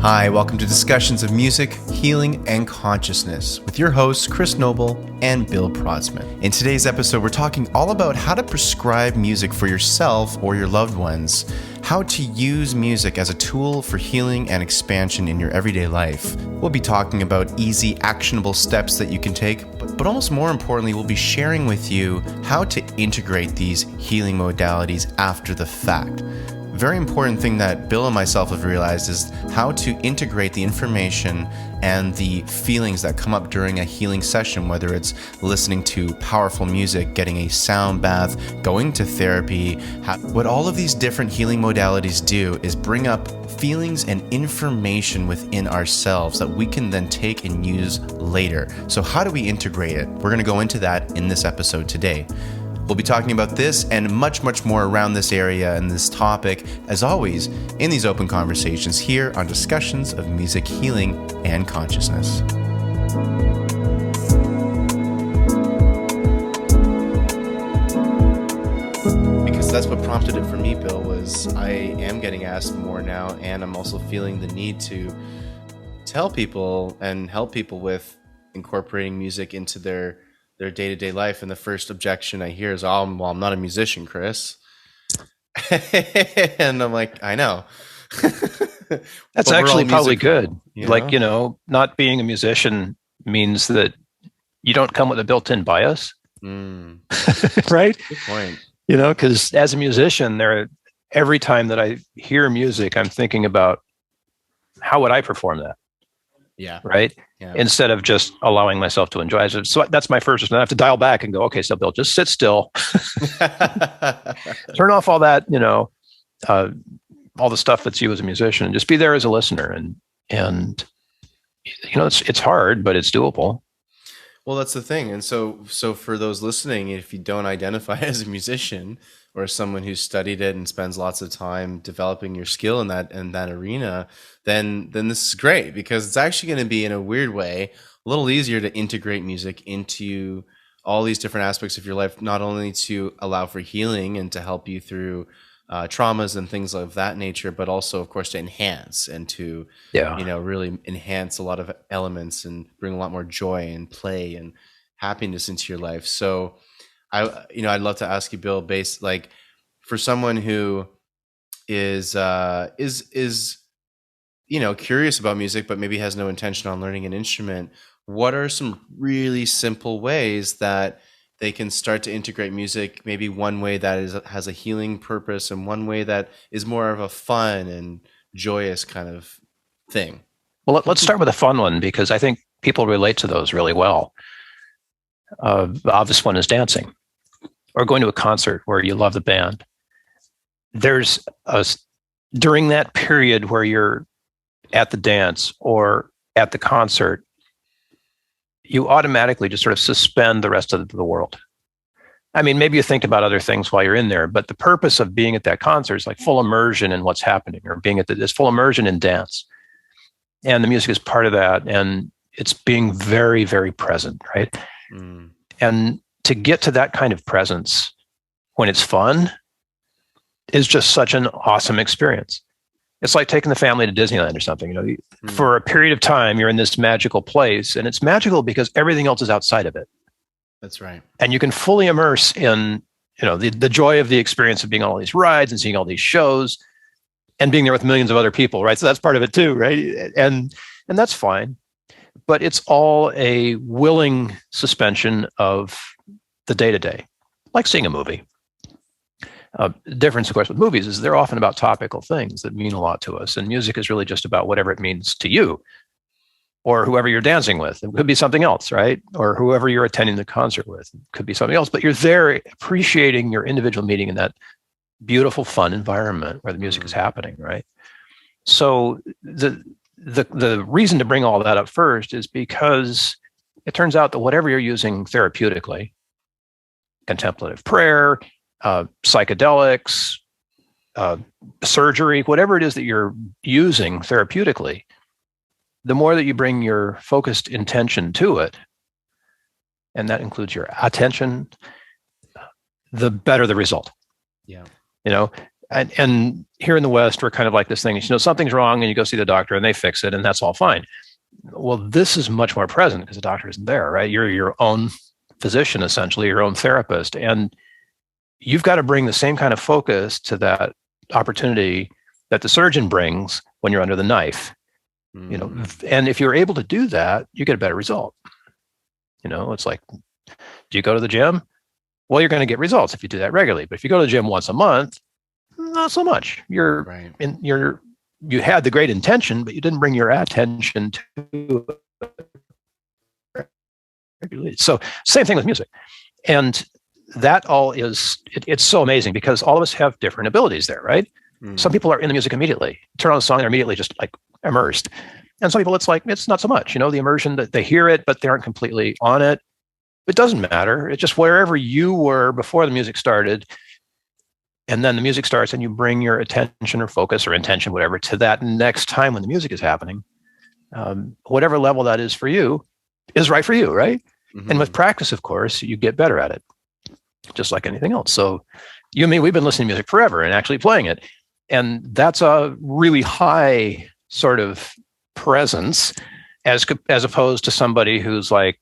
Hi, welcome to Discussions of Music, Healing, and Consciousness with your hosts, Chris Noble and Bill Prodsman. In today's episode, we're talking all about how to prescribe music for yourself or your loved ones, how to use music as a tool for healing and expansion in your everyday life. We'll be talking about easy, actionable steps that you can take, but almost more importantly, we'll be sharing with you how to integrate these healing modalities after the fact. Very important thing that Bill and myself have realized is how to integrate the information and the feelings that come up during a healing session, whether it's listening to powerful music, getting a sound bath, going to therapy. What all of these different healing modalities do is bring up feelings and information within ourselves that we can then take and use later. So how do we integrate it? We're going to go into that in this episode today. We'll be talking about this and much, much more around this area and this topic, as always, in these open conversations here on Discussions of Music, Healing, and Consciousness. Because that's what prompted it for me, Bill, was I am getting asked more now, and I'm also feeling the need to tell people and help people with incorporating music into their day-to-day life. And the first objection I hear is, I'm not a musician, Chris. And I'm like, I know. That's actually probably good. Not being a musician means that you don't come with a built-in bias. Right? Good point. Because as a musician, every time that I hear music, I'm thinking about how would I perform that? Yeah. Right. Yeah. Instead of just allowing myself to enjoy it. So that's my first response. I have to dial back and go, okay, so Bill, just sit still, turn off all that, all the stuff that's you as a musician, and just be there as a listener. And it's hard, but it's doable. Well, that's the thing. And so for those listening, if you don't identify as a musician or someone who's studied it and spends lots of time developing your skill in that arena, then this is great, because it's actually going to be, in a weird way, a little easier to integrate music into all these different aspects of your life, not only to allow for healing and to help you through traumas and things of that nature, but also, of course, to enhance and to really enhance a lot of elements and bring a lot more joy and play and happiness into your life. So I'd love to ask you, Bill, for someone who is curious about music, but maybe has no intention on learning an instrument, what are some really simple ways that they can start to integrate music? Maybe one way that has a healing purpose, and one way that is more of a fun and joyous kind of thing. Well, let's start with a fun one, because I think people relate to those really well. The obvious one is dancing, or going to a concert where you love the band. During that period where you're at the dance or at the concert, you automatically just sort of suspend the rest of the world. I mean, maybe you think about other things while you're in there, but the purpose of being at that concert is like full immersion in what's happening, or being at this full immersion in dance. And the music is part of that. And it's being very, very present, right? And to get to that kind of presence when it's fun is just such an awesome experience. It's like taking the family to Disneyland or something. For a period of time, you're in this magical place, and it's magical because everything else is outside of it. That's right. And you can fully immerse in, the joy of the experience of being on all these rides and seeing all these shows and being there with millions of other people, right? So that's part of it too, right? And that's fine. But it's all a willing suspension of the day-to-day, like seeing a movie. The difference, of course, with movies is they're often about topical things that mean a lot to us. And music is really just about whatever it means to you or whoever you're dancing with. It could be something else, right? Or whoever you're attending the concert with. It could be something else. But you're there appreciating your individual meeting in that beautiful, fun environment where the music is happening, right? So the reason to bring all that up first is because it turns out that whatever you're using therapeutically, contemplative prayer, psychedelics, surgery, whatever it is that you're using therapeutically, the more that you bring your focused intention to it, and that includes your attention, the better the result. Yeah. And here in the West, we're kind of like this thing, something's wrong and you go see the doctor and they fix it and that's all fine. Well, this is much more present because the doctor isn't there, right? You're your own physician, essentially, your own therapist. And you've got to bring the same kind of focus to that opportunity that the surgeon brings when you're under the knife. And if you're able to do that, you get a better result. It's like, do you go to the gym? Well, you're going to get results if you do that regularly. But if you go to the gym once a month, not so much. You had the great intention, but you didn't bring your attention to it. So same thing with music. And that all it's so amazing because all of us have different abilities there, right? Some people are in the music immediately. Turn on the song, they're immediately just like immersed. And some people, it's not so much, the immersion that they hear it, but they aren't completely on it. It doesn't matter. It's just wherever you were before the music started. And then the music starts and you bring your attention or focus or intention, whatever, to that next time when the music is happening. Whatever level that is for you is right for you, right? And with practice, of course, you get better at it, just like anything else. So you and me, we've been listening to music forever and actually playing it. And that's a really high sort of presence as opposed to somebody who's like,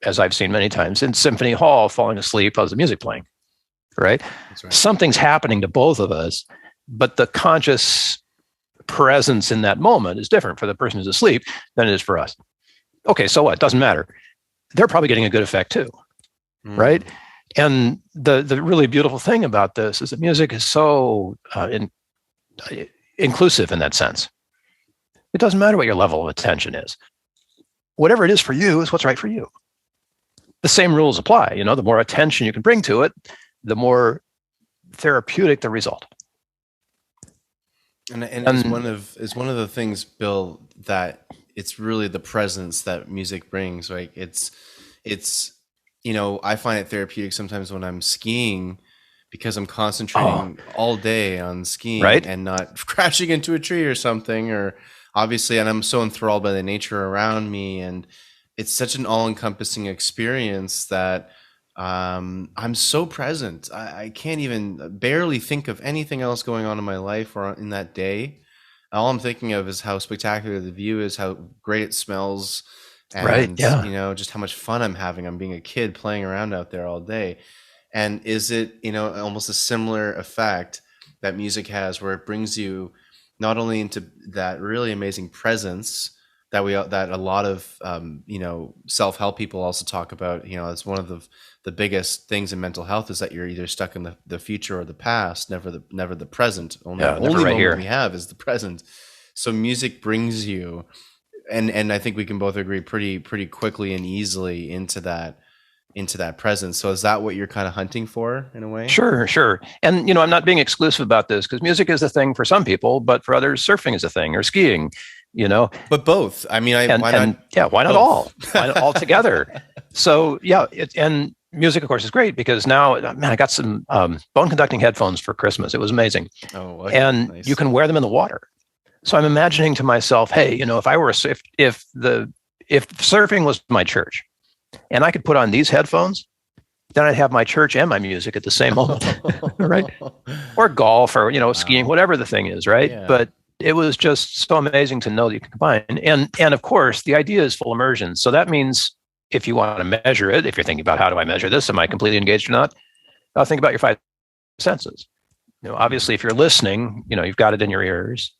as I've seen many times, in symphony hall falling asleep as the music playing, right? That's right. Something's happening to both of us, but the conscious presence in that moment is different for the person who's asleep than it is for us. Okay, so what? Doesn't matter. They're probably getting a good effect too, right? And the really beautiful thing about this is that music is so inclusive in that sense. It doesn't matter what your level of attention is. Whatever it is for you is what's right for you. The same rules apply. The more attention you can bring to it, the more therapeutic the result. And it's one of the things, Bill, that it's really the presence that music brings. Like it's I find it therapeutic sometimes when I'm skiing because I'm concentrating all day on skiing, right? And not crashing into a tree or something, or obviously, and I'm so enthralled by the nature around me, and it's such an all-encompassing experience that I'm so present. I can't even barely think of anything else going on in my life or in that day. All I'm thinking of is how spectacular the view is, how great it smells, and right, yeah. Just how much fun I'm having. I'm being a kid playing around out there all day. And is it, almost a similar effect that music has, where it brings you not only into that really amazing presence that a lot of self-help people also talk about. It's one of the biggest things in mental health is that you're either stuck in the future or the past, never the present. Only right moment here we have is the present. So music brings you, and I think we can both agree pretty quickly and easily into that presence. So is that what you're kind of hunting for in a way? Sure. And, I'm not being exclusive about this because music is a thing for some people, but for others, surfing is a thing, or skiing, But both. I mean, why not all? Why not all together? So, and music, of course, is great because now, I got some bone conducting headphones for Christmas. It was amazing. Oh, and nice. You can wear them in the water. So I'm imagining to myself, hey, if I were if surfing was my church, and I could put on these headphones, then I'd have my church and my music at the same moment, right? Or golf, or skiing, whatever the thing is, right? Yeah. But it was just so amazing to know that you can combine. And of course, the idea is full immersion. So that means if you want to measure it, if you're thinking about how do I measure this, am I completely engaged or not? Think about your five senses. Obviously, if you're listening, you've got it in your ears.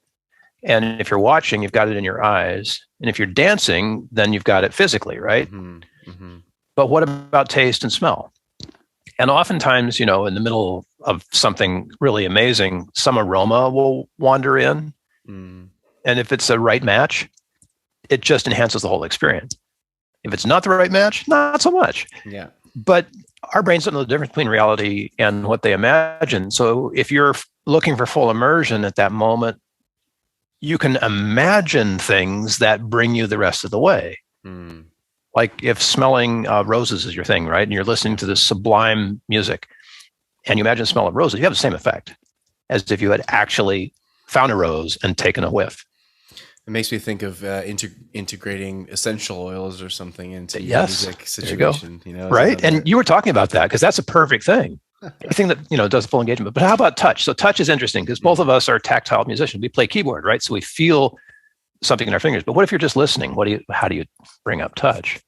And if you're watching, you've got it in your eyes. And if you're dancing, then you've got it physically, right? But what about taste and smell? And oftentimes, in the middle of something really amazing, some aroma will wander in. And if it's a right match, it just enhances the whole experience. If it's not the right match, not so much. Yeah. But our brains don't know the difference between reality and what they imagine. So if you're looking for full immersion at that moment, you can imagine things that bring you the rest of the way. Like if smelling roses is your thing, right? And you're listening to this sublime music and you imagine the smell of roses, you have the same effect as if you had actually found a rose and taken a whiff. It makes me think of integrating essential oils or something into your music situation. Right? And you were talking about that because that's a perfect thing. Anything that, does full engagement. But how about touch? So touch is interesting because both of us are tactile musicians. We play keyboard, right? So we feel something in our fingers. But what if you're just listening? How do you bring up touch?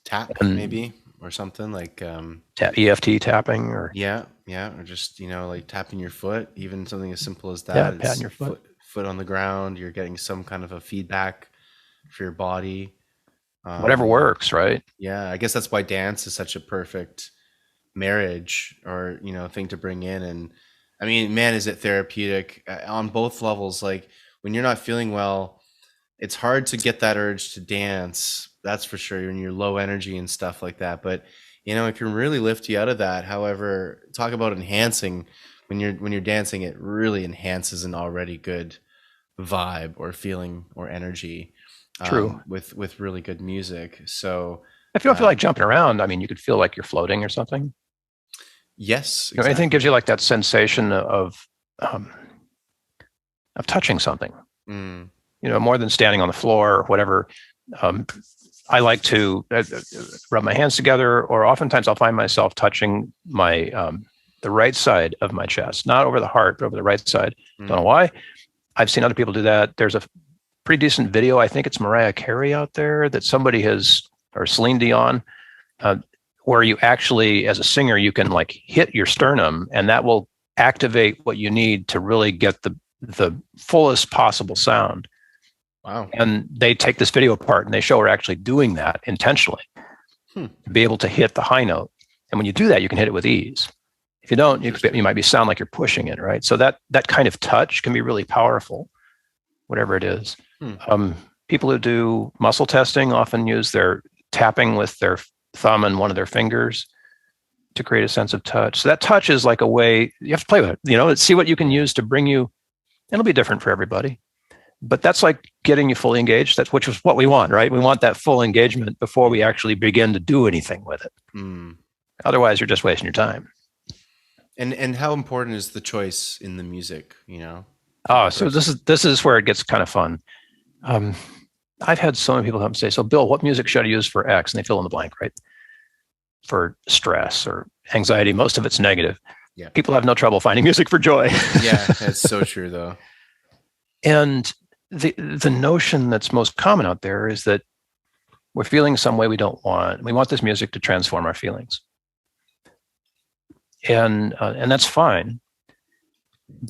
Tap, maybe, or something like EFT tapping, or or just like tapping your foot, even something as simple as that. Yeah, patting your foot on the ground. You're getting some kind of a feedback for your body. Whatever works, right? Yeah, I guess that's why dance is such a perfect marriage or thing to bring in. And I mean, man, is it therapeutic on both levels. Like when you're not feeling well, it's hard to get that urge to dance, that's for sure, when you're low energy and stuff like that. But it can really lift you out of that. However, talk about enhancing. When you're dancing, it really enhances an already good vibe or feeling or energy. True. With really good music. So if you don't feel like jumping around, I mean, you could feel like you're floating or something. Yes, exactly. Anything gives you like that sensation of touching something. More than standing on the floor or whatever. I like to rub my hands together, or oftentimes I'll find myself touching my the right side of my chest, not over the heart, but over the right side. Don't know why. I've seen other people do that. There's a pretty decent video. I think it's Mariah Carey out there that somebody has, or Celine Dion, where you actually, as a singer, you can like hit your sternum, and that will activate what you need to really get the fullest possible sound. Wow. And they take this video apart and they show her actually doing that intentionally to be able to hit the high note. And when you do that, you can hit it with ease. If you don't, you might sound like you're pushing it, right? So that kind of touch can be really powerful, whatever it is. People who do muscle testing often use their tapping with their thumb and one of their fingers to create a sense of touch. So that touch is like a way, you have to play with it, see what you can use to bring you. It'll be different for everybody. But that's like getting you fully engaged. Which is what we want, right? We want that full engagement before we actually begin to do anything with it. Otherwise, you're just wasting your time. And how important is the choice in the music? Oh, so this is where it gets kind of fun. I've had so many people come and say, "So, Bill, what music should I use for X?" And they fill in the blank, right? For stress or anxiety, most of it's negative. Yeah. People have no trouble finding music for joy. Yeah, that's so true, though. And the notion that's most common out there is that we're feeling some way we don't want. We want this music to transform our feelings, and that's fine.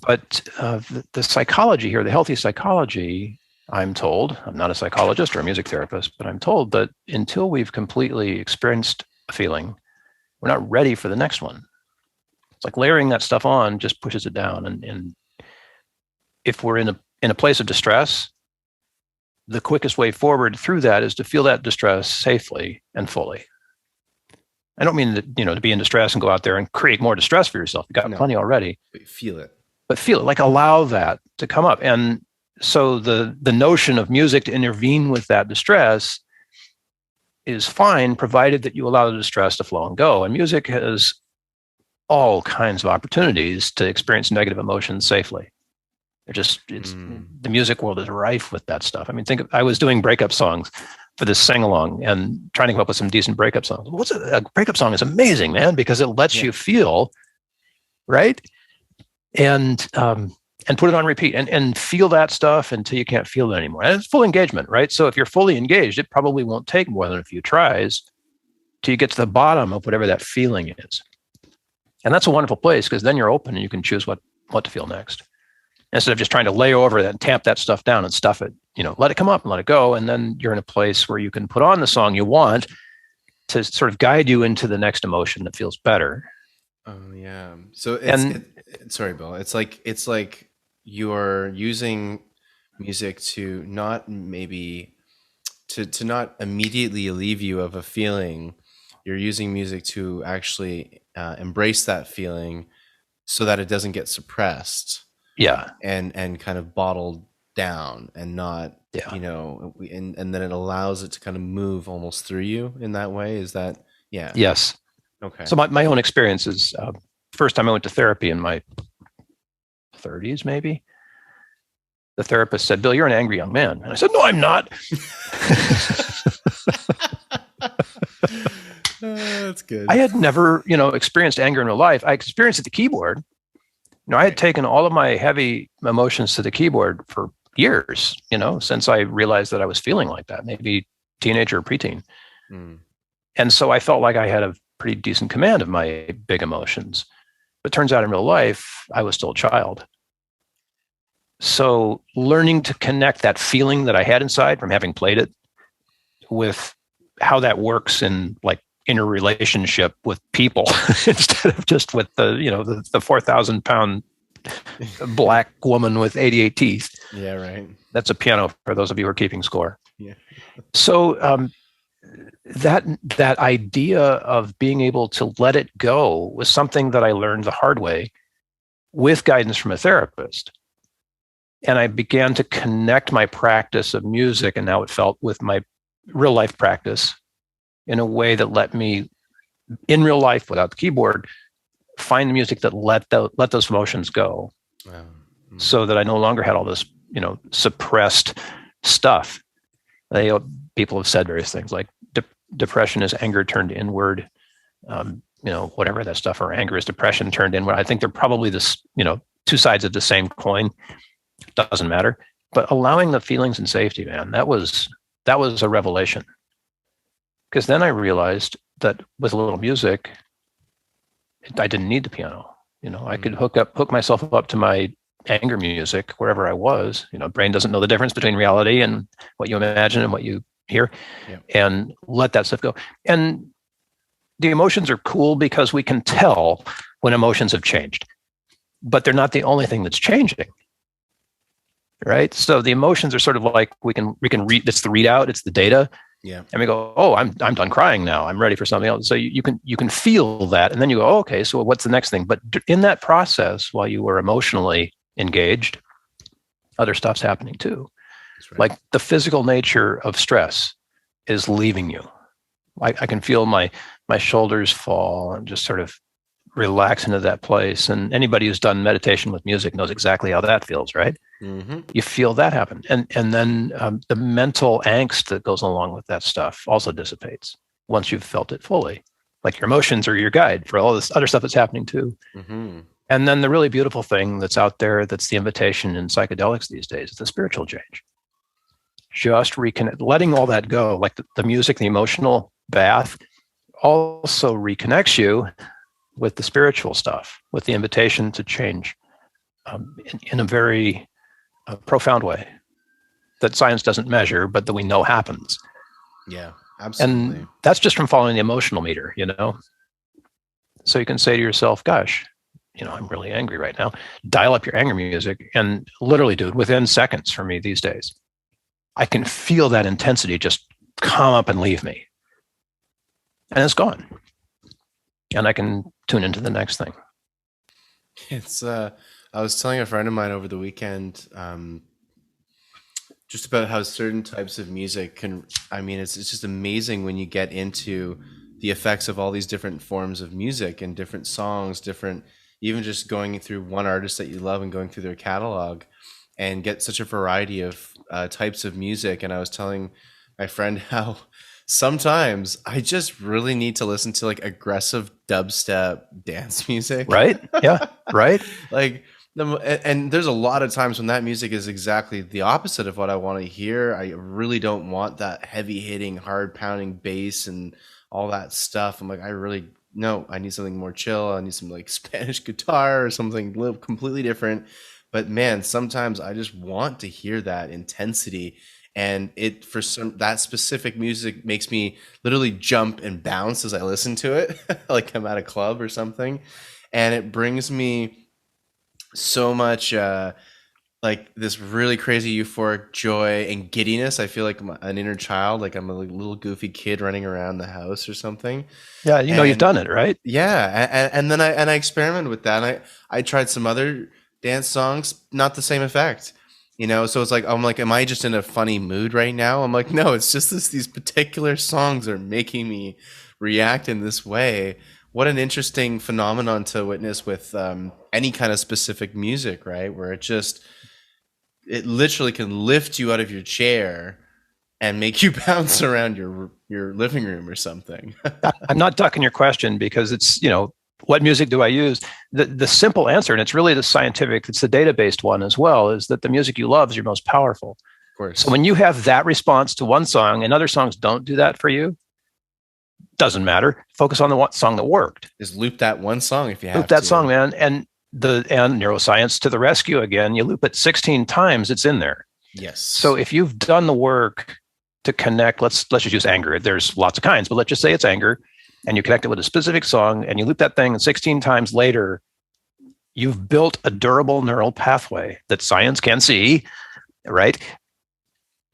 But the psychology here, the healthy psychology, I'm told, I'm not a psychologist or a music therapist, but I'm told that until we've completely experienced a feeling, we're not ready for the next one. It's like layering that stuff on just pushes it down. And if we're in a place of distress, the quickest way forward through that is to feel that distress safely and fully. I don't mean that, to be in distress and go out there and create more distress for yourself. You've got plenty already. Feel it. But feel it, like allow that to come up. And so the notion of music to intervene with that distress is fine, provided that you allow the distress to flow and go. And music has all kinds of opportunities to experience negative emotions safely. The music world is rife with that stuff. I mean, I was doing breakup songs for this sing-along and trying to come up with some decent breakup songs. A breakup song is amazing, man, because it lets you feel, right? And put it on repeat and feel that stuff until you can't feel it anymore. And it's full engagement, right? So if you're fully engaged, it probably won't take more than a few tries till you get to the bottom of whatever that feeling is. And that's a wonderful place because then you're open and you can choose what to feel next. Instead of just trying to lay over that and tamp that stuff down and stuff it, let it come up and let it go. And then you're in a place where you can put on the song you want to sort of guide you into the next emotion that feels better. Oh yeah. So sorry, Bill. It's like you're using music to not to not immediately relieve you of a feeling. You're using music to actually embrace that feeling so that it doesn't get suppressed. Yeah. And kind of bottled down and not, and then it allows it to kind of move almost through you in that way. Is that, yeah. Yes. Okay. So my own experience is first time I went to therapy in my 30s, maybe. The therapist said, "Bill, you're an angry young man." And I said, "No, I'm not." That's good. I had never, experienced anger in real life. I experienced it at the keyboard. I had taken all of my heavy emotions to the keyboard for years, since I realized that I was feeling like that, maybe teenager or preteen. Mm. And so I felt like I had a pretty decent command of my big emotions. But turns out in real life, I was still a child. So learning to connect that feeling that I had inside from having played it with how that works in like interrelationship with people instead of just with the 4,000 pound black woman with 88 teeth. Yeah, right. That's a piano for those of you who are keeping score. Yeah. So that idea of being able to let it go was something that I learned the hard way with guidance from a therapist. And I began to connect my practice of music and how it felt with my real life practice in a way that let me, in real life without the keyboard, find the music that let those emotions go. Wow. Mm-hmm. So that I no longer had all this, suppressed stuff. People have said various things like depression is anger turned inward, whatever that stuff, or anger is depression turned inward. I think they're probably this, two sides of the same coin. Doesn't matter. But allowing the feelings and safety, man, that was a revelation. Because then I realized that with a little music, I didn't need the piano. I could hook myself up to my anger music wherever I was. Brain doesn't know the difference between reality and what you imagine and what you hear, and let that stuff go. And the emotions are cool because we can tell when emotions have changed, but they're not the only thing that's changing. Right. So the emotions are sort of like we can read. It's the readout. It's the data. Yeah. And we go, oh, I'm done crying now. I'm ready for something else. So you can feel that, and then you go, oh, okay. So what's the next thing? But in that process, while you were emotionally engaged, other stuff's happening too. Right. Like the physical nature of stress is leaving you. I can feel my shoulders fall and just sort of relax into that place. And anybody who's done meditation with music knows exactly how that feels, right? Mm-hmm. You feel that happen. And then the mental angst that goes along with that stuff also dissipates once you've felt it fully. Like your emotions are your guide for all this other stuff that's happening too. Mm-hmm. And then the really beautiful thing that's out there, that's the invitation in psychedelics these days, is the spiritual change. Just reconnect, letting all that go, like the music, the emotional bath, also reconnects you with the spiritual stuff, with the invitation to change in a very profound way that science doesn't measure, but that we know happens. Yeah, absolutely. And that's just from following the emotional meter, So you can say to yourself, gosh, I'm really angry right now. Dial up your anger music. And literally, dude, within seconds for me these days, I can feel that intensity just come up and leave me. And it's gone. And I can tune into the next thing. It's I was telling a friend of mine over the weekend just about how certain types of music it's just amazing when you get into the effects of all these different forms of music and different songs, even just going through one artist that you love and going through their catalog and get such a variety of types of music. And I was telling my friend how sometimes I just really need to listen to like aggressive dubstep dance music. Right. Yeah. Right. And there's a lot of times when that music is exactly the opposite of what I want to hear. I really don't want that heavy hitting, hard pounding bass and all that stuff. I'm like, I need something more chill. I need some like Spanish guitar or something completely different. But man, sometimes I just want to hear that intensity. And that specific music makes me literally jump and bounce as I listen to it, like I'm at a club or something. And it brings me so much like this really crazy euphoric joy and giddiness. I feel like I'm an inner child, like I'm a little goofy kid running around the house or something. Yeah, you've done it, right? Yeah, and then I experimented with that. And I tried some other dance songs, not the same effect. So it's like, I'm like, am I just in a funny mood right now? I'm like, no, it's just these particular songs are making me react in this way. What an interesting phenomenon to witness with any kind of specific music, right? Where it literally can lift you out of your chair and make you bounce around your living room or something. I'm not ducking your question because it's, what music do I use? The simple answer, and it's really the scientific, it's the data-based one as well, is that the music you love is your most powerful. Of course. So when you have that response to one song and other songs don't do that for you, doesn't matter. Focus on the one song that worked. Just loop that one song if you have to. Loop that song, man. And neuroscience to the rescue again. You loop it 16 times, it's in there. Yes. So if you've done the work to connect, let's just use anger. There's lots of kinds, but let's just say it's anger, and you connect it with a specific song, and you loop that thing, and 16 times later, you've built a durable neural pathway that science can see, right?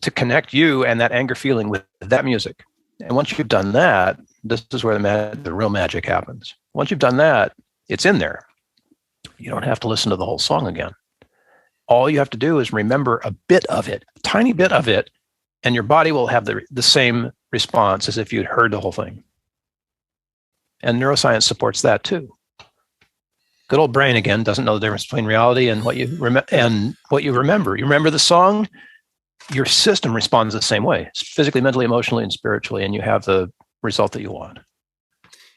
To connect you and that anger feeling with that music. And once you've done that, this is where the real magic happens. Once you've done that, it's in there. You don't have to listen to the whole song again. All you have to do is remember a bit of it, a tiny bit of it, and your body will have the same response as if you'd heard the whole thing. And neuroscience supports that too. Good old brain again doesn't know the difference between reality and what you remember. You remember the song, your system responds the same way, physically, mentally, emotionally, and spiritually, and you have the result that you want.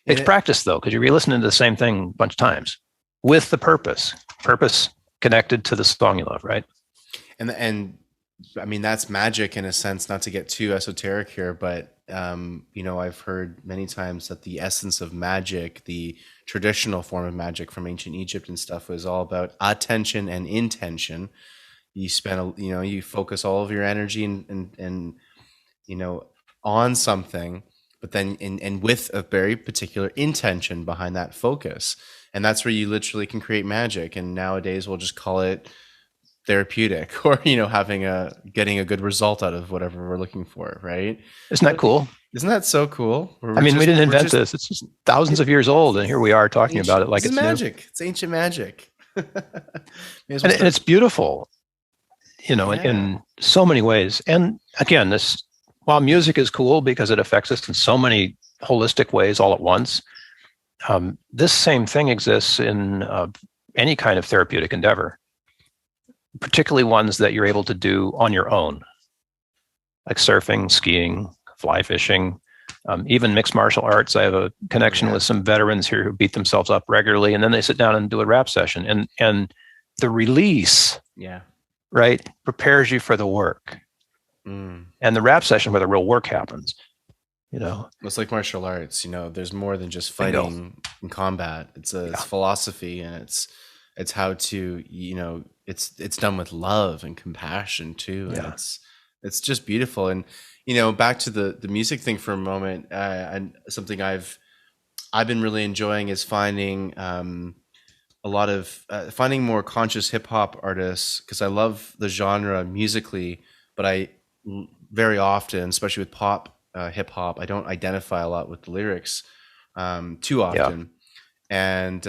It's practice though, because you're re-listening to the same thing a bunch of times with the purpose connected to the song you love, right? And I mean, that's magic in a sense, not to get too esoteric here, but I've heard many times that the essence of magic, the traditional form of magic from ancient Egypt and stuff, was all about attention and intention. You you focus all of your energy and on something, but then and with a very particular intention behind that focus. And that's where you literally can create magic. And nowadays we'll just call it therapeutic, or getting a good result out of whatever we're looking for, right? Isn't that cool? Isn't that so cool? We didn't invent this. It's just thousands of years old, and here we are talking about it like it's magic. New. It's ancient magic. And it's beautiful, in so many ways. And again, while music is cool because it affects us in so many holistic ways all at once, this same thing exists in any kind of therapeutic endeavor, particularly ones that you're able to do on your own, like surfing, skiing, fly fishing, even mixed martial arts. I have a connection with some veterans here who beat themselves up regularly, and then they sit down and do a rap session, and the release, right, prepares you for the work, and the rap session where the real work happens. It's like martial arts. There's more than just fighting in combat. It's philosophy, and it's how to it's done with love and compassion too, and it's just beautiful. And back to the music thing for a moment, and something I've been really enjoying is finding a lot of finding more conscious hip hop artists, because I love the genre musically, but I very often, especially with pop hip hop, I don't identify a lot with the lyrics too often, and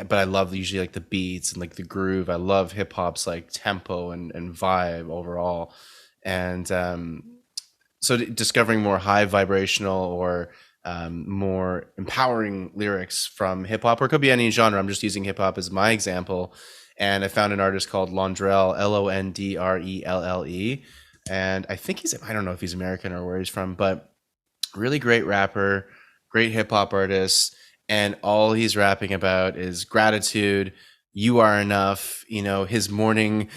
but I love usually like the beats and like the groove. I love hip hop's like tempo and vibe overall. And so discovering more high vibrational or more empowering lyrics from hip hop, or it could be any genre. I'm just using hip hop as my example. And I found an artist called Londrelle, Londrelle. And I think I don't know if he's American or where he's from, but really great rapper, great hip hop artist. And all he's rapping about is gratitude. You are enough. Actually,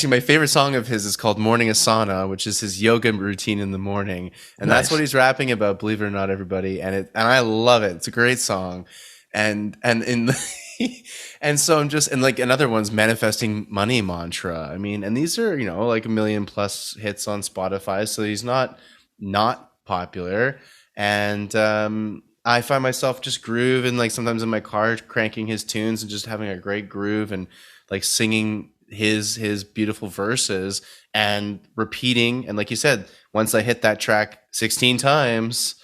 my favorite song of his is called Morning Asana, which is his yoga routine in the morning. And that's what he's rapping about, believe it or not, everybody. And I love it. It's a great song. And so I'm just, and like another one's Manifesting Money Mantra. I mean, and these are, like 1 million plus hits on Spotify. So he's not popular. And, I find myself just grooving, like sometimes in my car, cranking his tunes and just having a great groove and like singing his beautiful verses and repeating. And like you said, once I hit that track 16 times,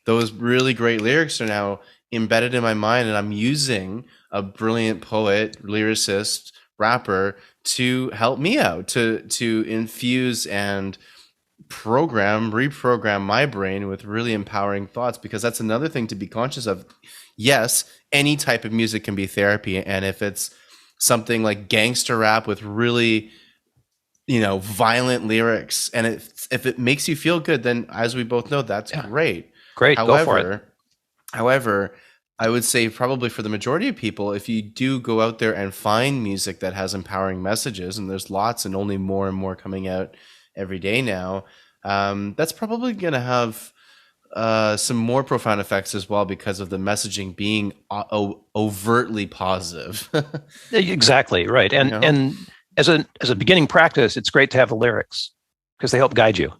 those really great lyrics are now embedded in my mind, and I'm using a brilliant poet, lyricist, rapper to help me out, to infuse and reprogram my brain with really empowering thoughts, because that's another thing to be conscious of. Yes, any type of music can be therapy, and if it's something like gangster rap with really violent lyrics, and if it makes you feel good, then as we both know, that's Yeah, great. great, go for it. However, I would say probably for the majority of people, if you do go out there and find music that has empowering messages, and there's lots and only more and more coming out every day now, that's probably going to have some more profound effects as well because of the messaging being overtly positive. Exactly, right. You And know? and as a beginning practice, it's great to have the lyrics because they help guide you.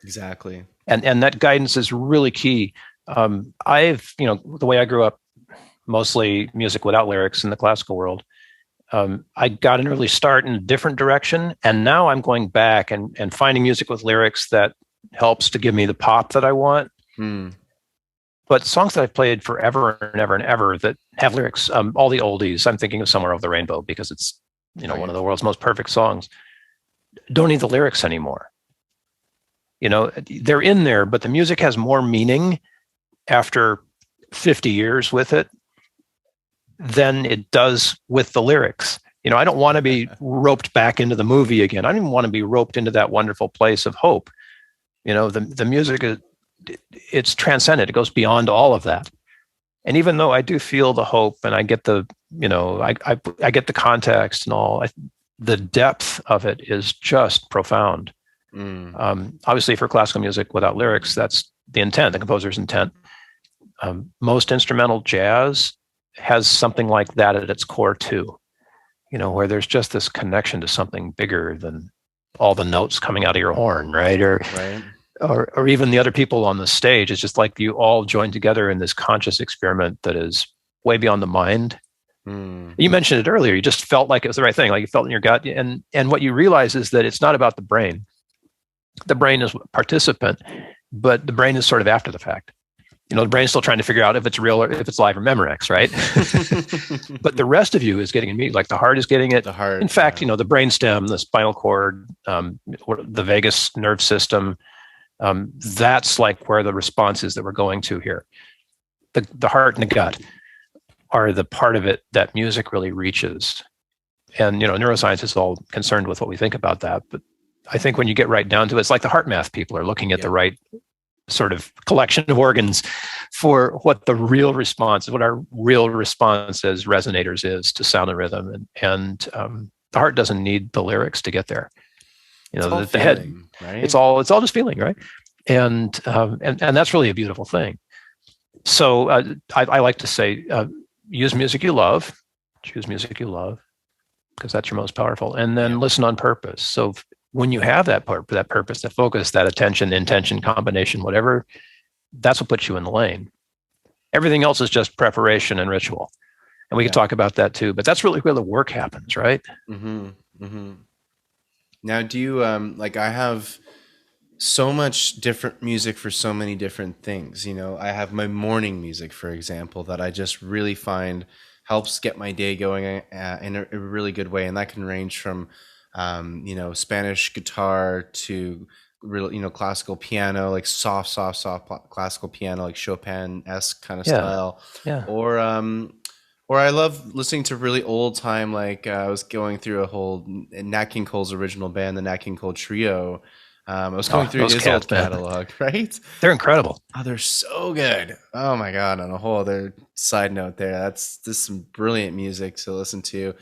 Exactly. And that guidance is really key. I've, the way I grew up, mostly music without lyrics in the classical world. I got an early start in a different direction, and now I'm going back and finding music with lyrics that helps to give me the pop that I want. Hmm. But songs that I've played forever and ever and ever that have lyrics, all the oldies, I'm thinking of Somewhere Over the Rainbow because it's, one of the world's most perfect songs, don't need the lyrics anymore. They're in there, but the music has more meaning after 50 years with it than it does with the lyrics. I don't want to be roped back into the movie again. I don't even want to be roped into that wonderful place of hope. The music is, it's transcendent. It goes beyond all of that. And even though I do feel the hope and I get the, I get the context and all, the depth of it is just profound. Obviously, for classical music without lyrics, that's the intent, the composer's intent. Most instrumental jazz has something like that at its core too, where there's just this connection to something bigger than all the notes coming out of your horn, right? Or even the other people on the stage. It's just like you all join together in this conscious experiment that is way beyond the mind. You mentioned it earlier. You just felt like it was the right thing, like you felt in your gut. And what you realize is that it's not about the brain. The brain is a participant, but the brain is sort of after the fact. The brain's still trying to figure out if it's real or if it's live or Memorex, right? But the rest of you is getting immediate, like the heart is getting it. The heart. In fact, the brainstem, the spinal cord, the vagus nerve system, that's like where the response is that we're going to here. The heart and the gut are the part of it that music really reaches. And, neuroscience is all concerned with what we think about that. But I think when you get right down to it, it's like the heart math people are looking at the right sort of collection of organs for what the real response, what our real response as resonators is to sound and rhythm. And the heart doesn't need the lyrics to get there. The head, right? It's all just feeling, right? And that's really a beautiful thing. So I like to say, use music you love, choose music you love, because that's your most powerful, and then listen on purpose. So when you have that purpose, that focus, that attention, intention, combination, whatever, that's what puts you in the lane. Everything else is just preparation and ritual. And we can talk about that too, but that's really where the work happens, right? Mm-hmm. Mm-hmm. Now, do you, I have so much different music for so many different things. I have my morning music, for example, that I just really find helps get my day going in a really good way. And that can range from Spanish guitar to real, classical piano, like soft classical piano, like Chopin-esque kind of style. Yeah. Or I love listening to really old time, like I was going through a whole Nat King Cole's original band, the Nat King Cole Trio. I was going through his old catalog, right? They're incredible. Oh, they're so good. Oh my God. On a whole other side note there, that's just some brilliant music to listen to.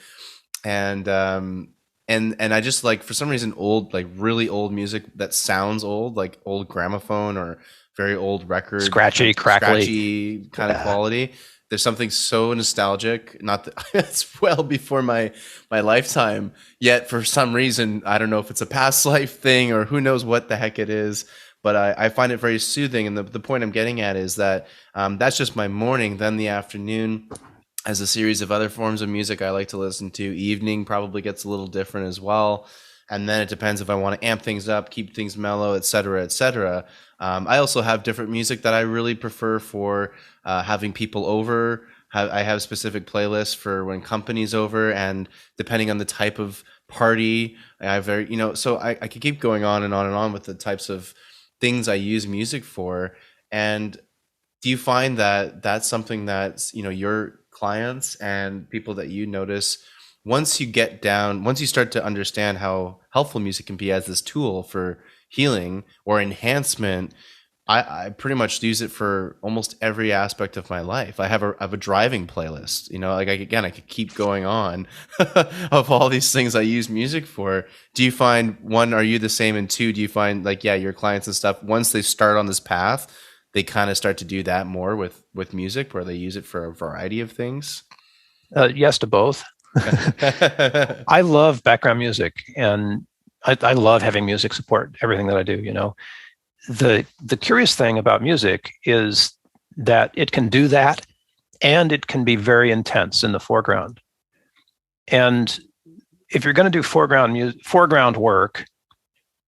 And I just like, for some reason, old, like really old music that sounds old, like old gramophone or very old record, scratchy, crackly kind of quality. There's something so nostalgic, not that it's well before my lifetime, yet for some reason, I don't know if it's a past life thing or who knows what the heck it is, but I find it very soothing. And the point I'm getting at is that that's just my morning. Then the afternoon, as a series of other forms of music I like to listen to. Evening probably gets a little different as well. And then it depends if I want to amp things up, keep things mellow, et cetera, et cetera. I also have different music that I really prefer for having people over. I have specific playlists for when company's over, and depending on the type of party, I have so I could keep going on and on and on with the types of things I use music for. And do you find that that's something that's, your clients and people that you notice once you start to understand how helpful music can be as this tool for healing or enhancement, I pretty much use it for almost every aspect of my life. I have a driving playlist, like I could keep going on of all these things I use music for. Do you find, one, are you the same? And two, do you find like, your clients and stuff, once they start on this path, they kind of start to do that more with music, where they use it for a variety of things? Yes to both. I love background music, and I love having music support everything that I do, The curious thing about music is that it can do that, and it can be very intense in the foreground. And if you're going to do foreground work,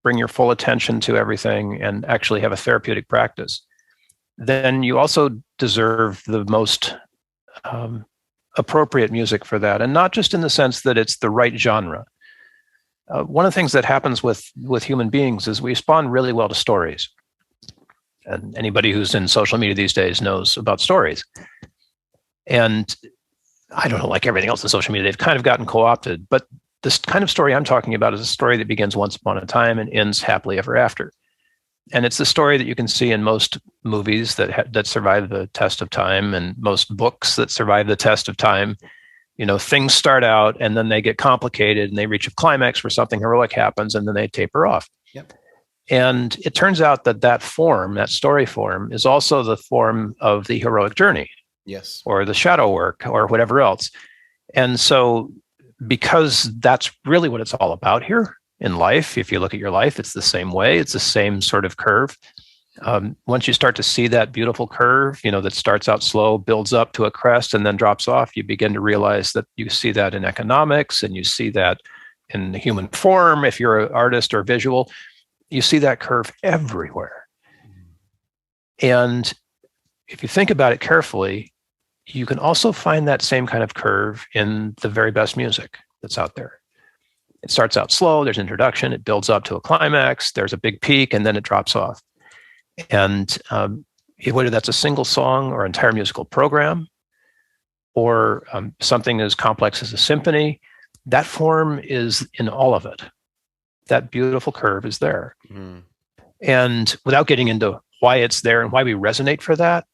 bring your full attention to everything and actually have a therapeutic practice, then you also deserve the most appropriate music for that. And not just in the sense that it's the right genre. One of the things that happens with human beings is we respond really well to stories. And anybody who's in social media these days knows about stories. And I don't know, like everything else in social media, they've kind of gotten co-opted. But this kind of story I'm talking about is a story that begins once upon a time and ends happily ever after. And it's the story that you can see in most movies that survive the test of time, and most books that survive the test of time. Things start out and then they get complicated and they reach a climax where something heroic happens and then they taper off. Yep. And it turns out that story form, is also the form of the heroic journey. Yes. Or the shadow work or whatever else. And so, because that's really what it's all about here in life, if you look at your life, it's the same way. It's the same sort of curve. Once you start to see that beautiful curve, that starts out slow, builds up to a crest, and then drops off, you begin to realize that you see that in economics, and you see that in the human form. If you're an artist or visual, you see that curve everywhere. And if you think about it carefully, you can also find that same kind of curve in the very best music that's out there. It starts out slow, there's an introduction, it builds up to a climax, there's a big peak, and then it drops off. And whether that's a single song or entire musical program, or something as complex as a symphony, that form is in all of it. That beautiful curve is there. Mm. And without getting into why it's there and why we resonate for that,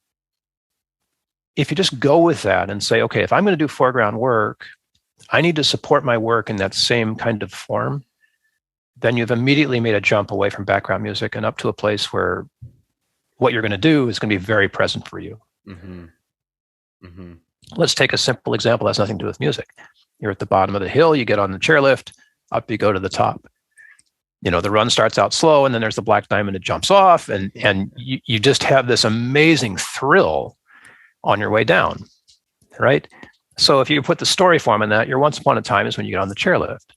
if you just go with that and say, okay, if I'm going to do foreground work, I need to support my work in that same kind of form, then you've immediately made a jump away from background music and up to a place where what you're going to do is going to be very present for you. Mm-hmm. Mm-hmm. Let's take a simple example that has nothing to do with music. You're at the bottom of the hill, you get on the chairlift, up you go to the top. The run starts out slow, and then there's the black diamond, it jumps off, and you just have this amazing thrill on your way down, right? So if you put the story form in that, your once upon a time is when you get on the chairlift.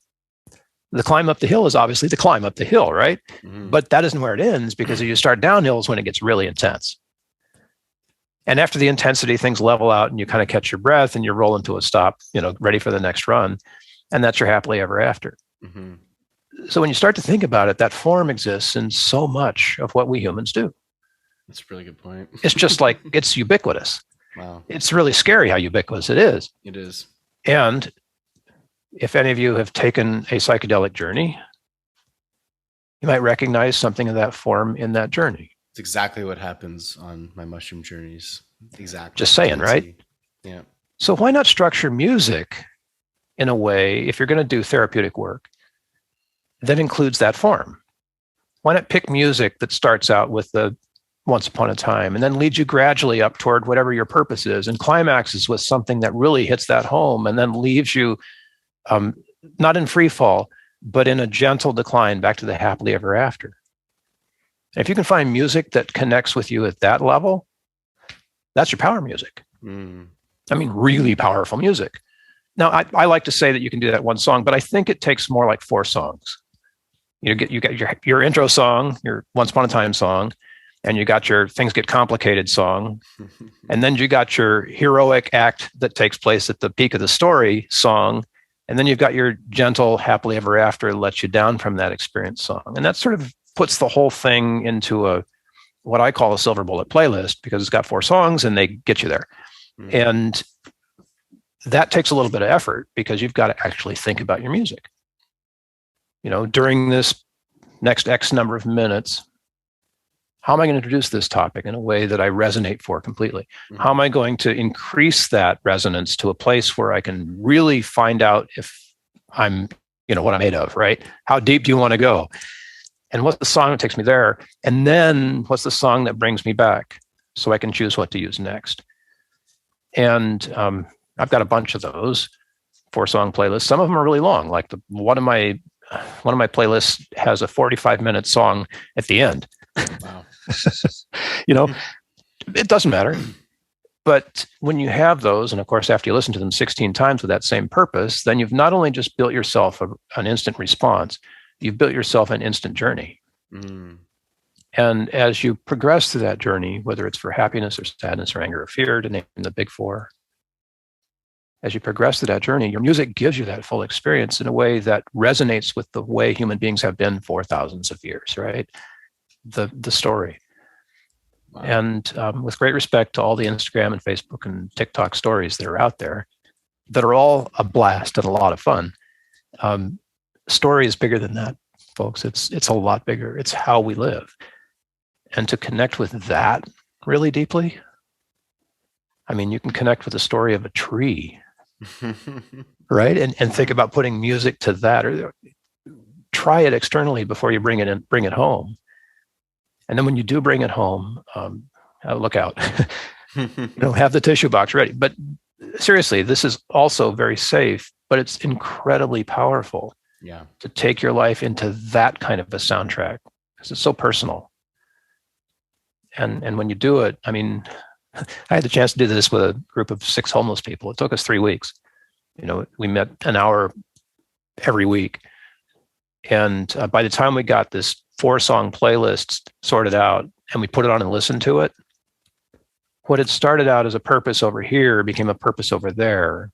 The climb up the hill is obviously the climb up the hill, right? Mm-hmm. But that isn't where it ends, because if you start downhill is when it gets really intense. And after the intensity, things level out and you kind of catch your breath and you're rolling to a stop, ready for the next run. And that's your happily ever after. Mm-hmm. So when you start to think about it, that form exists in so much of what we humans do. That's a really good point. It's just like, it's ubiquitous. Wow. It's really scary how ubiquitous it is. It is. And if any of you have taken a psychedelic journey, you might recognize something of that form in that journey. It's exactly what happens on my mushroom journeys. Exactly. Just saying, right? Yeah. So why not structure music in a way, if you're going to do therapeutic work, that includes that form? Why not pick music that starts out with the once upon a time and then leads you gradually up toward whatever your purpose is, and climaxes with something that really hits that home and then leaves you not in free fall, but in a gentle decline back to the happily ever after. And if you can find music that connects with you at that level, that's your power music. Mm. I mean, really powerful music. Now, I like to say that you can do that one song, but I think it takes more like 4 songs. You get your intro song, your once upon a time song, and you got your things get complicated song, and then you got your heroic act that takes place at the peak of the story song, and then you've got your gentle happily ever after lets you down from that experience song. And that sort of puts the whole thing into what I call a silver bullet playlist, because it's got 4 songs and they get you there. Mm. And that takes a little bit of effort because you've got to actually think about your music. During this next X number of minutes, how am I going to introduce this topic in a way that I resonate for completely? Mm-hmm. How am I going to increase that resonance to a place where I can really find out if I'm, what I'm made of, right? How deep do you want to go? And what's the song that takes me there? And then what's the song that brings me back so I can choose what to use next? And I've got a bunch of those 4-song playlists. Some of them are really long. Like one of my playlists has a 45-minute song at the end. Wow. It doesn't matter. But when you have those, and of course, after you listen to them 16 times with that same purpose, then you've not only just built yourself an instant response, you've built yourself an instant journey. Mm. And as you progress through that journey, whether it's for happiness or sadness or anger or fear, to name the big four, as you progress through that journey, your music gives you that full experience in a way that resonates with the way human beings have been for thousands of years, right? The story. Wow. And with great respect to all the Instagram and Facebook and TikTok stories that are out there, that are all a blast and a lot of fun. Story is bigger than that, folks. It's a lot bigger. It's how we live. And to connect with that really deeply, I mean, you can connect with the story of a tree, right? And think about putting music to that, or try it externally before you bring it home. And then when you do bring it home, look out. Have the tissue box ready. But seriously, this is also very safe, but it's incredibly powerful. Yeah. To take your life into that kind of a soundtrack, because it's so personal. And when you do it, I mean, I had the chance to do this with a group of 6 homeless people. It took us 3 weeks. We met an hour every week. And by the time we got this 4-song playlist sorted out and we put it on and listened to it, what had started out as a purpose over here became a purpose over there.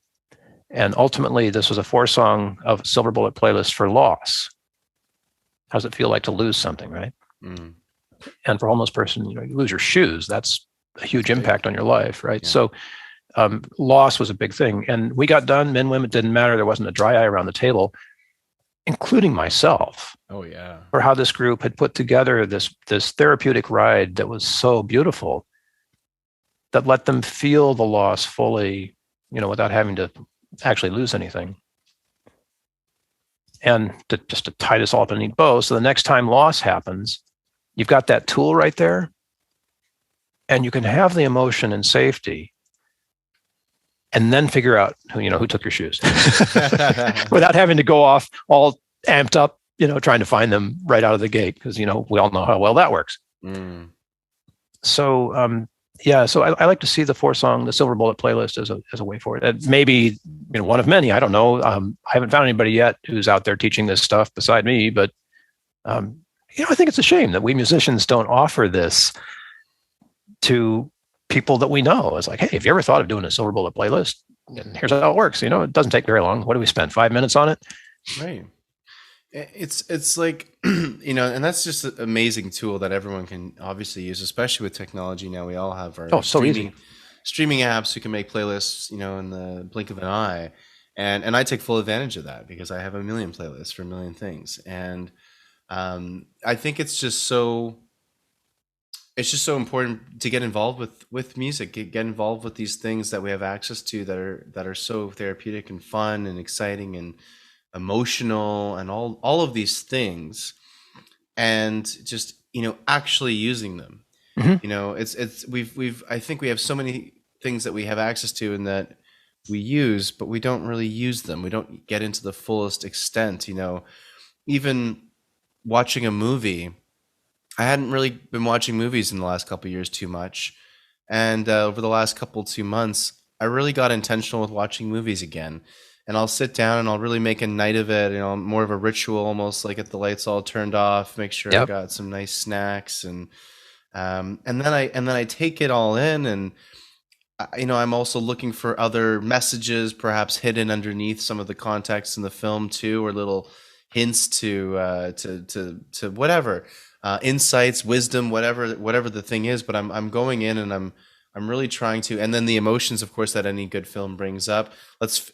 And ultimately, this was a 4-song of Silver Bullet playlist for loss. How does it feel like to lose something, right? Mm. And for a homeless person, you lose your shoes. That's a huge impact on your life, right? Yeah. So loss was a big thing. And we got done, men, women, it didn't matter. There wasn't a dry eye around the table, including myself. Oh, yeah. For how this group had put together this therapeutic ride that was so beautiful, that let them feel the loss fully, without having to actually lose anything. And to tie this all up in a neat bow, so the next time loss happens, you've got that tool right there, and you can have the emotion and safety, and then figure out who took your shoes without having to go off all amped up, trying to find them right out of the gate, because we all know how well that works. Mm. So so I like to see the Silver Bullet playlist as a way forward. And maybe one of many. I don't know. I haven't found anybody yet who's out there teaching this stuff beside me, but I think it's a shame that we musicians don't offer this to people that we know. It's like, hey, have you ever thought of doing a Silver Bullet playlist? And here's how it works. It doesn't take very long. What do we spend? 5 minutes on it? Right. It's like, and that's just an amazing tool that everyone can obviously use, especially with technology. Now we all have our streaming apps who can make playlists, in the blink of an eye. And I take full advantage of that because I have a million playlists for a million things. And I think it's just so important to get involved with music, get involved with these things that we have access to that are so therapeutic and fun and exciting and emotional and all of these things, and just actually using them. Mm-hmm. I think we have so many things that we have access to and that we use, but we don't really use them. We don't get into the fullest extent. Even watching a movie, I hadn't really been watching movies in the last couple of years too much, and over the last 2 months, I really got intentional with watching movies again. And I'll sit down and I'll really make a night of it, more of a ritual, almost like get the lights all turned off, make sure I got some nice snacks, and then I take it all in, and I'm also looking for other messages, perhaps hidden underneath some of the context in the film too, or little hints to whatever insights, wisdom, whatever the thing is. But I'm going in and I'm really trying to, and then the emotions, of course, that any good film brings up.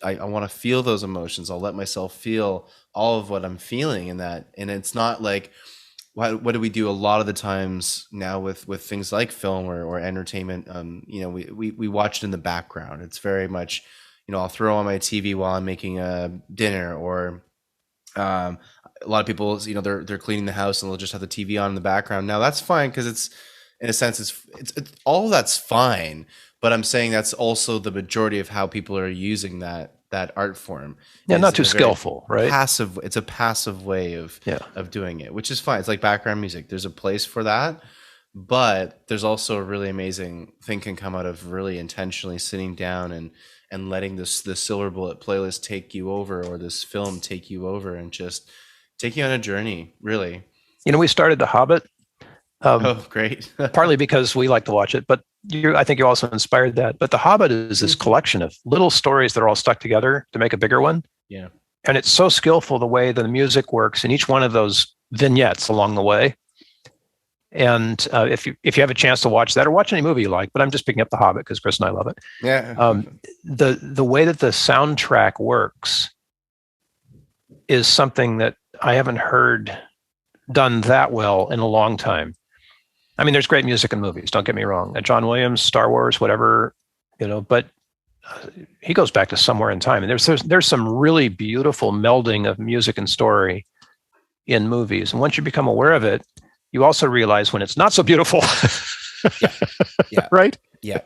I want to feel those emotions. I'll let myself feel all of what I'm feeling in that. And it's not like, what do we do a lot of the times now with things like film or entertainment? We watch it in the background. It's very much, I'll throw on my TV while I'm making a dinner, or a lot of people, they're cleaning the house and they'll just have the TV on in the background. Now that's fine because it's, in a sense, it's all that's fine. But I'm saying that's also the majority of how people are using that art form. Yeah, not too skillful, right? Passive. It's a passive way of doing it, which is fine. It's like background music. There's a place for that, but there's also a really amazing thing can come out of really intentionally sitting down and letting the Silver Bullet playlist take you over, or this film take you over, and just take you on a journey. Really, we started The Hobbit. Oh, great! Partly because we like to watch it, but I think you also inspired that. But The Hobbit is this collection of little stories that are all stuck together to make a bigger one. Yeah, and it's so skillful the way the music works in each one of those vignettes along the way. And if you have a chance to watch that, or watch any movie you like, but I'm just picking up The Hobbit because Chris and I love it. Yeah. The way that the soundtrack works is something that I haven't heard done that well in a long time. I mean, there's great music in movies, don't get me wrong. John Williams, Star Wars, whatever, but he goes back to somewhere in time. And there's some really beautiful melding of music and story in movies. And once you become aware of it, you also realize when it's not so beautiful. Yeah. Right? Yeah.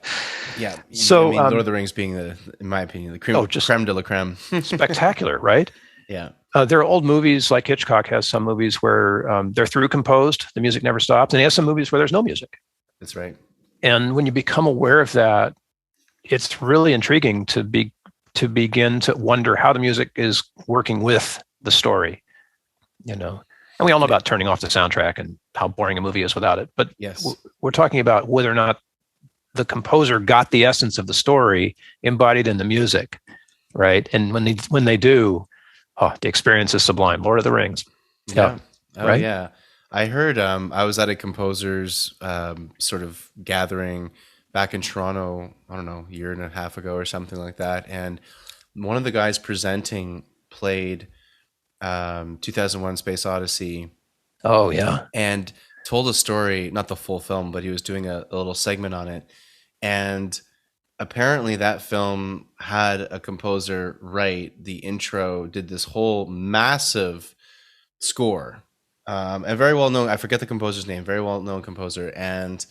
So, Lord of the Rings being in my opinion, the creme de la creme. Spectacular, right? Yeah. There are old movies, like Hitchcock has some movies where they're through composed, the music never stops, and he has some movies where there's no music. That's right. And when you become aware of that, it's really intriguing to begin to wonder how the music is working with the story, And we all know about turning off the soundtrack and how boring a movie is without it. But yes, we're talking about whether or not the composer got the essence of the story embodied in the music, right? And when they do, the experience is sublime. Lord of the Rings. Yeah. Oh, right? Yeah. I heard I was at a composer's sort of gathering back in Toronto, I don't know, a year and a half ago or something like that. And one of the guys presenting played 2001 Space Odyssey. Oh, yeah. And told a story, not the full film, but he was doing a little segment on it. And apparently that film had a composer write the intro, did this whole massive score. And very well known, I forget the composer's name, very well known composer. And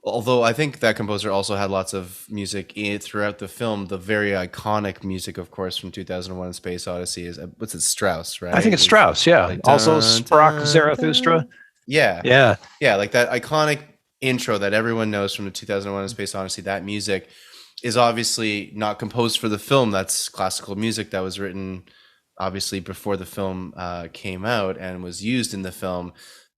although I think that composer also had lots of music throughout the film, the very iconic music, of course, from 2001 Space Odyssey is, what's it, Strauss, right? I think it's Strauss, yeah. Like, also Sprach Zarathustra. Yeah. Like that iconic intro that everyone knows from the 2001 Space Odyssey, that music is obviously not composed for the film. That's classical music that was written obviously before the film came out and was used in the film.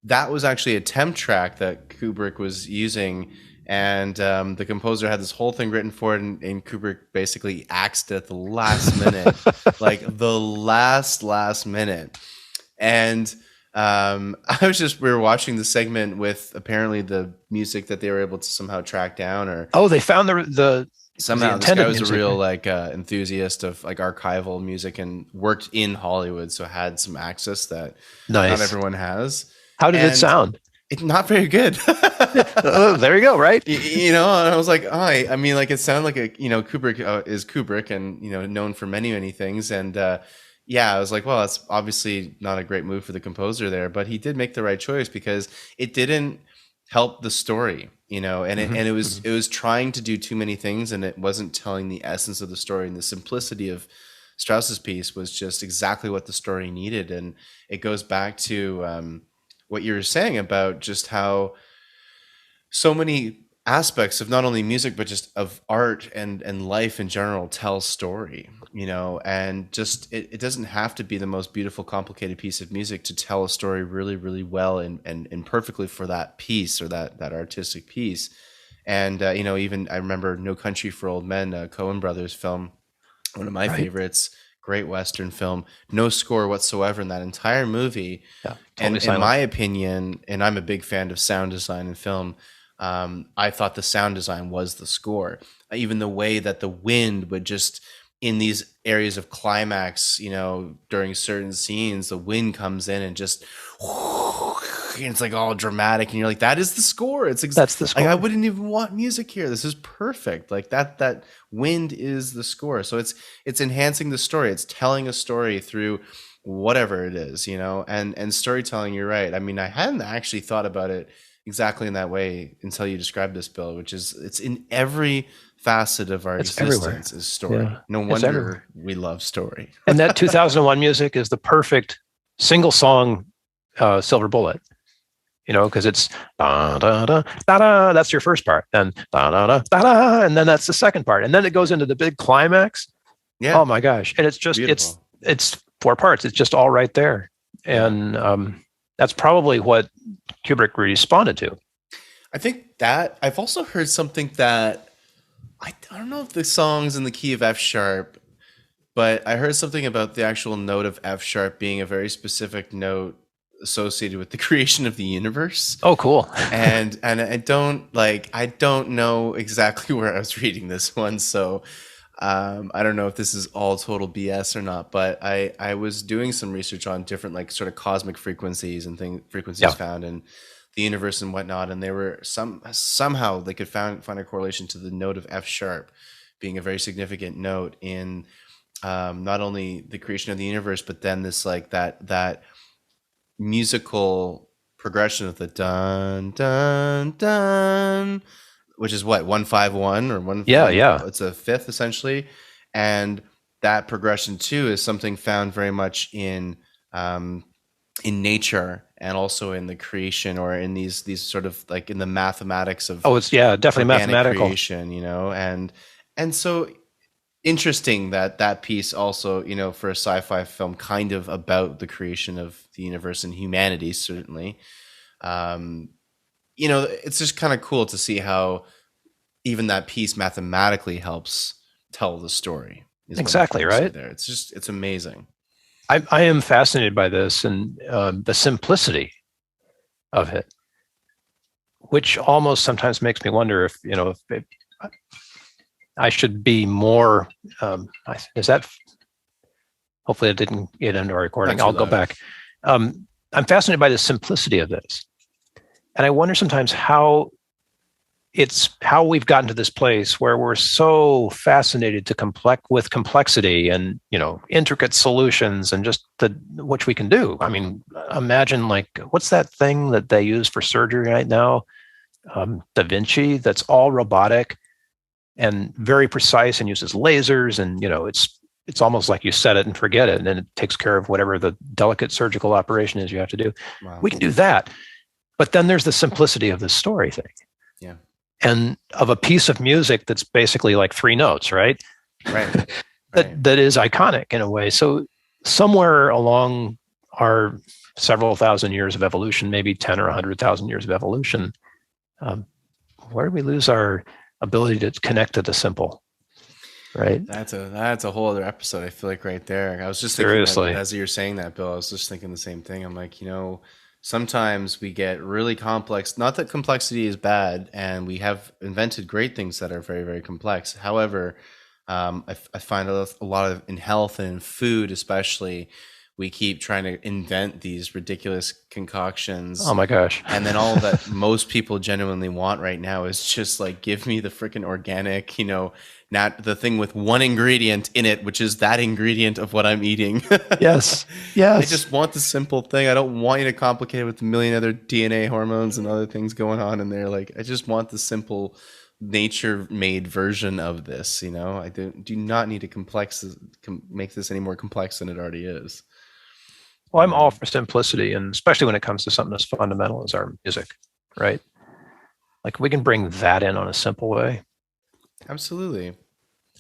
That was actually a temp track that Kubrick was using, and the composer had this whole thing written for it, and Kubrick basically axed it at the last minute, like the last minute. And we were watching the segment with apparently the music that they were able to somehow track down, or they found the somehow this guy was music. A real enthusiast of archival music and worked in Hollywood, so had some access that not everyone has. How did it sound? It's not very good. There you go, right? And I was like, I mean, it sounded like Kubrick is Kubrick, and known for many things, and I was like, well, that's obviously not a great move for the composer there, but he did make the right choice because it didn't help the story, and it was trying to do too many things, and it wasn't telling the essence of the story. And the simplicity of Strauss's piece was just exactly what the story needed, and it goes back to what you were saying about just how so many aspects of not only music but just of art and life in general tell story, and just it doesn't have to be the most beautiful, complicated piece of music to tell a story really, really well and perfectly for that piece or that artistic piece. And even I remember No Country for Old Men, a Coen Brothers film, one of my favorites. Great Western film, no score whatsoever in that entire movie. Yeah, and in my opinion, and I'm a big fan of sound design in film, I thought the sound design was the score. Even the way that the wind would just in these areas of climax, during certain scenes, the wind comes in and just and it's like all dramatic, and you're like, that is the score. That's the like I score. wouldn't even want music here. This is perfect. Like that wind is the score. So it's enhancing the story. It's telling a story through whatever it is, and storytelling. You're right. I mean, I hadn't actually thought about it exactly in that way until you described this, Bill, which is it's in every facet of our It's everywhere. existence is story. Yeah, No it's wonder everywhere. we love story. And that 2001 music is the perfect single song silver bullet, because it's da da da da da. That's your first part, then da da da da da, and then that's the second part, and then it goes into the big climax. Yeah. Oh my gosh! And it's just Beautiful. it's 4 parts. It's just all right there, and that's probably what Kubrick responded to. I think that I've also heard something that I don't know if the song's in the key of F sharp, but I heard something about the actual note of F sharp being a very specific note associated with the creation of the universe. Oh, cool. and I don't know exactly where I was reading this one, so I don't know if this is all total BS or not, but I was doing some research on different like sort of cosmic frequencies and frequencies found in the universe and whatnot, and they were somehow they could find a correlation to the note of F sharp being a very significant note in not only the creation of the universe, but then this like that musical progression of the dun dun dun, which is what 151 or one. Yeah. It's a fifth essentially, and that progression too is something found very much in nature and also in the creation or in these sort of like in the mathematics of it's definitely mathematical creation, and so interesting that piece also, for a sci-fi film kind of about the creation of the universe and humanity, certainly. It's just kind of cool to see how even that piece mathematically helps tell the story. Exactly, right? There. It's amazing. I am fascinated by this and the simplicity of it, which almost sometimes makes me wonder if I should be more. Is that? Hopefully, it didn't get into our recording. I'll go back. I'm fascinated by the simplicity of this, and I wonder sometimes how we've gotten to this place where we're so fascinated with complexity and intricate solutions and just what we can do. I mean, imagine like what's that thing that they use for surgery right now, Da Vinci, that's all robotic and very precise and uses lasers, and it's almost like you set it and forget it, and then it takes care of whatever the delicate surgical operation is you have to do. Wow. We can do that, but then there's the simplicity of the story thing. Yeah. And of a piece of music that's basically like 3 notes, right? Right. that is iconic in a way. So somewhere along our several thousand years of evolution, maybe 10 or 100,000 years of evolution, where do we lose our ability to connect to the simple? Right. That's a whole other episode. I feel like right there. I was just seriously thinking as you're saying that, Bill. I was just thinking the same thing. I'm like, sometimes we get really complex. Not that complexity is bad, and we have invented great things that are very, very complex. However, I find a lot of in health and in food, especially, we keep trying to invent these ridiculous concoctions. Oh my gosh. And then all that most people genuinely want right now is just like, give me the freaking organic, not the thing with one ingredient in it, which is that ingredient of what I'm eating. Yes. I just want the simple thing. I don't want you to complicate it with a million other DNA hormones and other things going on in there. Like, I just want the simple nature-made version of this. I do not need to make this any more complex than it already is. Well, I'm all for simplicity, and especially when it comes to something as fundamental as our music, right? Like we can bring that in on a simple way. Absolutely.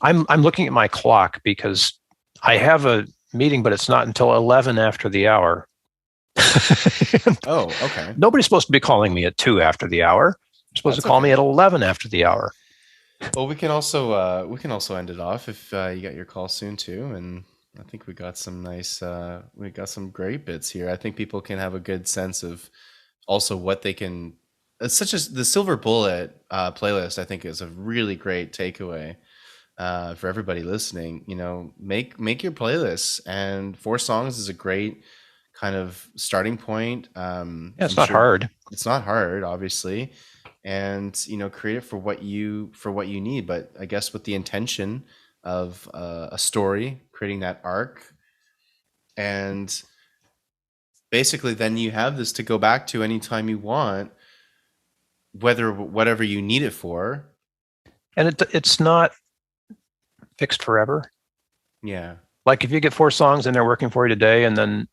I'm looking at my clock because I have a meeting, but it's not until 11 after the hour. Oh, okay. Nobody's supposed to be calling me at 2 after the hour. You're supposed to call me at 11 after the hour. Well, we can also end it off if you got your call soon too, and I think we got some some great bits here. I think people can have a good sense of also what they can the Silver Bullet playlist. I think is a really great takeaway for everybody listening. Make your playlists, and 4 songs is a great kind of starting point. It's not hard. It's not hard, obviously, and create it for what you need. But I guess with the intention of a story, creating that arc, and basically then you have this to go back to anytime you want, whatever you need it for. And it's not fixed forever. Yeah. Like if you get 4 songs and they're working for you today, and then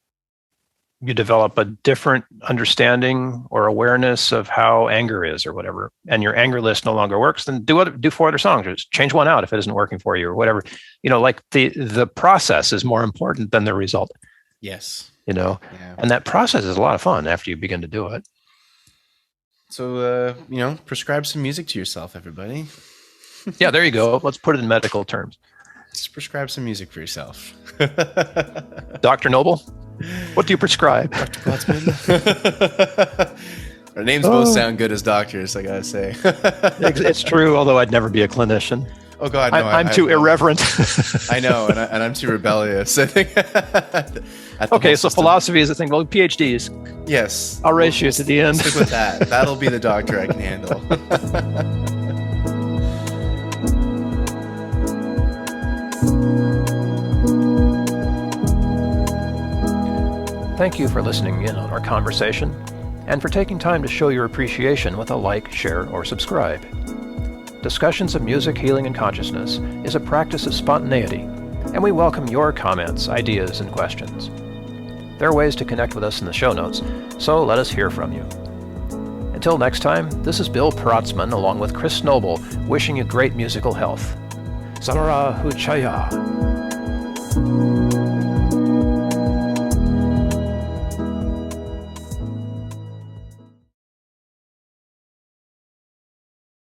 you develop a different understanding or awareness of how anger is or whatever, and your anger list no longer works, then do 4 other songs, or just change one out if it isn't working for you or whatever. Like the process is more important than the result. Yes. Yeah. And that process is a lot of fun after you begin to do it. So, prescribe some music to yourself, everybody. Yeah, there you go. Let's put it in medical terms. Just prescribe some music for yourself. Dr. Noble, what do you prescribe? Dr. Platzman. Our names both sound good as doctors, I gotta say. It's true, although I'd never be a clinician. Oh God, no! I'm too irreverent. I know, and I'm too rebellious. I think. Okay, so philosophy is a thing. Well, PhDs. Yes. I'll race you to the end. Stick with that. That'll be the doctor I can handle. Thank you for listening in on our conversation, and for taking time to show your appreciation with a like, share, or subscribe. Discussions of Music, Healing, and Consciousness is a practice of spontaneity, and we welcome your comments, ideas, and questions. There are ways to connect with us in the show notes, so let us hear from you. Until next time, this is Bill Protzman along with Chris Noble wishing you great musical health. Salara Huchaya.